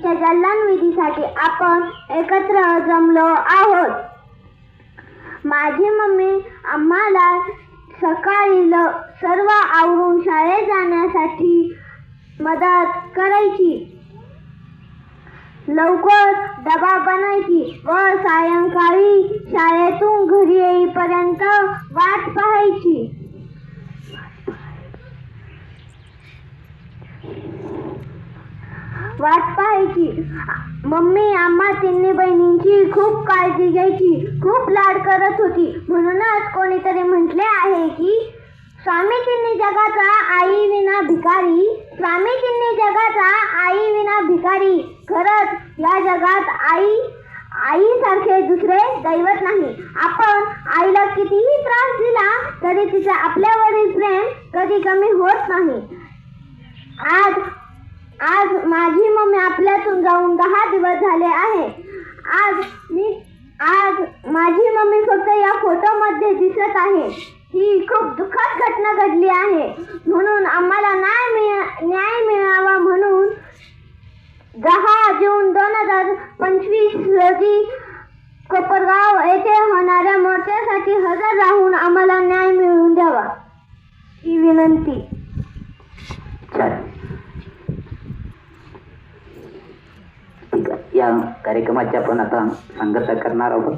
मुलींच्या जल्लांविधीसाठी आपण एकत्र जमलो आहोत. माझी मम्मी आम्हाला सकाळी सर्व आवरून शाळेत जाण्यासाठी मदत करायची. लवकर डबा बनायची व सायंकाळी शाळेतून घरी येईपर्यंत वाट पाहायची. मम्मी आम्हा तिन्ही बहिणींची खूप काळजी घ्यायची, खूप लाड करत होती. म्हणूनच कोणीतरी म्हटले आहे की स्वामी तिन्ही जगाचा आई विना भिकारी, स्वामी तिन्ही जगाचा आई विना भिकारी. खरंच या जगात आईसारखे दुसरे दैवत नाही. आपण आईला कितीही त्रास दिला तरी तिचे आपल्यावरील प्रेम कधी कमी होत नाही. आज माझी मम्मी आपल्यातून जाऊन 10 दिवस झाले आहे. आज माझी मम्मी फक्त या फोटोमध्ये दिसत आहे. ही खूप दुःखद घटना घडली आहे. म्हणून आम्हाला न्याय मिळावा म्हणून 10 जून 2025 रोजी कोपरगाव येथे होणाऱ्या मोर्चासाठी हजर राहून आम्हाला न्याय मिळवून द्यावा ही विनंती. या कार्यक्रमाची आपण आता सांगता करणार आहोत.